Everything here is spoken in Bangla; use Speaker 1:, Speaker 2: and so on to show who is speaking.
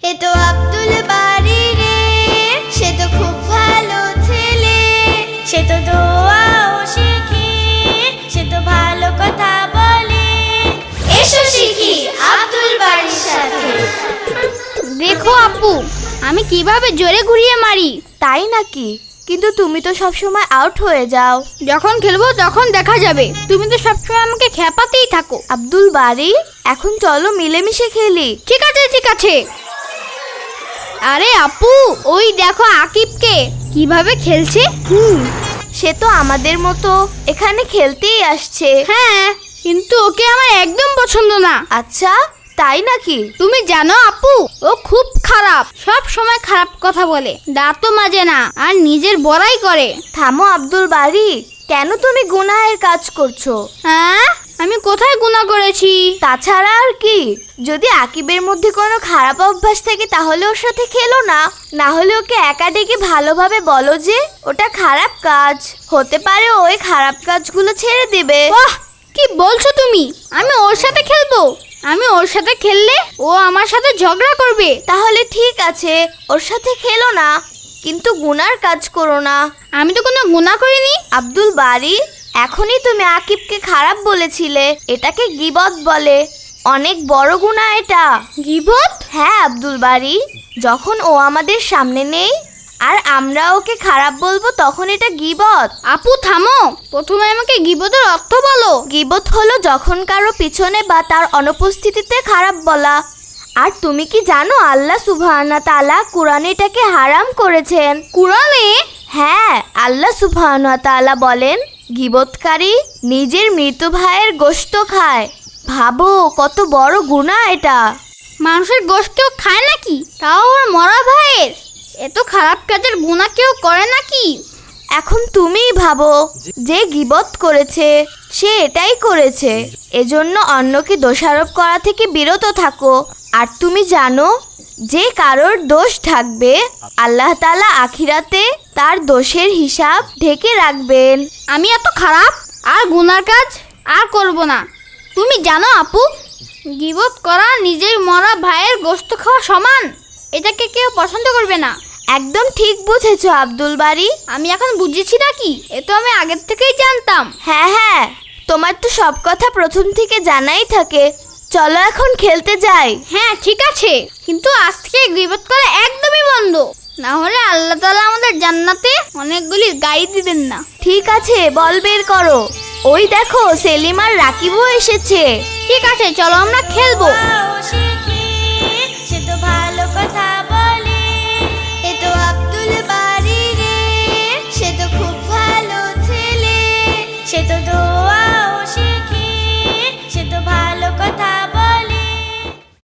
Speaker 1: এ তো আব্দুল বাড়ি রে, সে তো খুব ভালো ছেলে, সে তো দোয়াও শেখে, সে তো ভালো কথা বলে। এসো শিখি আব্দুল বাড়ির সাথে।
Speaker 2: দেখো আপু, আমি কিভাবে জোরে ঘুরিয়ে মারি।
Speaker 1: তাই নাকি? কিন্তু তুমি তো সবসময় আউট হয়ে যাও।
Speaker 2: যখন খেলবো তখন দেখা যাবে। তুমি তো সবসময় আমাকে খেপাতেই থাকো।
Speaker 1: আব্দুল বাড়ি, এখন চলো মিলেমিশে খেলি।
Speaker 2: ঠিক আছে ঠিক আছে। আরে আপু, ওই দেখো আকিবকে কিভাবে খেলছে।
Speaker 1: সে তো আমাদের মতো এখানে খেলতেই আসছে।
Speaker 2: হ্যাঁ, কিন্তু ওকে আমার একদম পছন্দ না।
Speaker 1: আচ্ছা, তাই নাকি?
Speaker 2: তুমি জানো আপু, ও খুব খারাপ, সব সময় খারাপ কথা বলে, দাঁতও মাজে না আর নিজের বড়াই করে।
Speaker 1: থামো আব্দুল বাড়ি, কেন তুমি গুনাহের কাজ করছো?
Speaker 2: হ্যাঁ, আমি কোথায় গুনাহ করেছি?
Speaker 1: তাছাড়া আর কি? যদি আকিবের মধ্যে কোনো খারাপ অভ্যাস থাকে তাহলে ওর সাথে খেলো না, না হলে ওকে একা ডেকে ভালোভাবে বলো যে ওটা খারাপ কাজ। হতে পারে ওই খারাপ কাজগুলো ছেড়ে দিবে।
Speaker 2: বাহ, কি বলছো তুমি? আমি ওর সাথে খেলবো? আমি ওর সাথে খেললে ও আমার সাথে ঝগড়া করবে।
Speaker 1: তাহলে ঠিক আছে, ওর সাথে খেলো না, কিন্তু গুনার কাজ করো না।
Speaker 2: আমি তো কোনো গুনাহ করিনি।
Speaker 1: আব্দুল বাড়ি, এখনই তুমি আকিবকে খারাপ বলেছিলে, এটাকে গীবত বলে। অনেক বড় গুনাহ এটা।
Speaker 2: গীবত?
Speaker 1: হ্যাঁ আব্দুল বাড়ি, যখন ও আমাদের সামনে নেই আর আমরা ওকে খারাপ বলবো তখন এটা গীবত।
Speaker 2: আপু থামো, প্রথমে আমাকে গীবতের অর্থ বলো।
Speaker 1: গীবত হলো যখন কারো পিছনে বা তার অনুপস্থিতিতে খারাপ বলা। আর তুমি কি জানো আল্লাহ সুবহানাহু তাআলা কুরআনে এটাকে হারাম করেছেন।
Speaker 2: কুরআনে?
Speaker 1: হ্যাঁ, আল্লাহ সুবহানাহু তাআলা বলেন, গীবতকারী নিজের মৃত ভাইয়ের গোশত খায়। ভাবো কত বড় গুনাহ এটা।
Speaker 2: মানুষের গোশত কেউ খায় নাকি? তাও ওর মরা ভাইয়ের। এত খারাপ কাজের গুনাহ কেউ করে নাকি?
Speaker 1: এখন তুমিই ভাবো, যে গীবত করেছে সে এটাই করেছে, এজন্য অন্যকে দোষারোপ করা থেকে বিরত থাকো। আর তুমি জানো, যে কারোর দোষ থাকবে আল্লাহ তাআলা আখিরাতে তার দোষের হিসাব ঢেকে রাখবেন।
Speaker 2: আমি এত খারাপ আর গুনার কাজ আর করব না। তুমি জানো আপু, গীবত করা নিজের মরা ভাইয়ের গোশত খাওয়া সমান। এটাকে কেউ পছন্দ করবে না।
Speaker 1: একদম ঠিক বুঝেছো আব্দুল বাড়ি।
Speaker 2: আমি এখন বুঝেছি নাকি? এ তো আমি আগের থেকেই জানতাম।
Speaker 1: হ্যাঁ হ্যাঁ, তোমার তো সব কথা প্রথম থেকে জানাই থাকে। চলো এখন খেলতে যাই।
Speaker 2: হ্যাঁ ঠিক আছে, কিন্তু আজ থেকে গীবত করা একদমই বন্ধ, না হলে আল্লাহ তাআলা আমাদের জান্নাতে অনেকগুলি গাড়ি দিবেন না।
Speaker 1: ঠিক আছে, বল বের করো। ওই দেখো সেলিম আর রাকিবও এসেছে।
Speaker 2: ঠিক আছে, চলো আমরা খেলবো।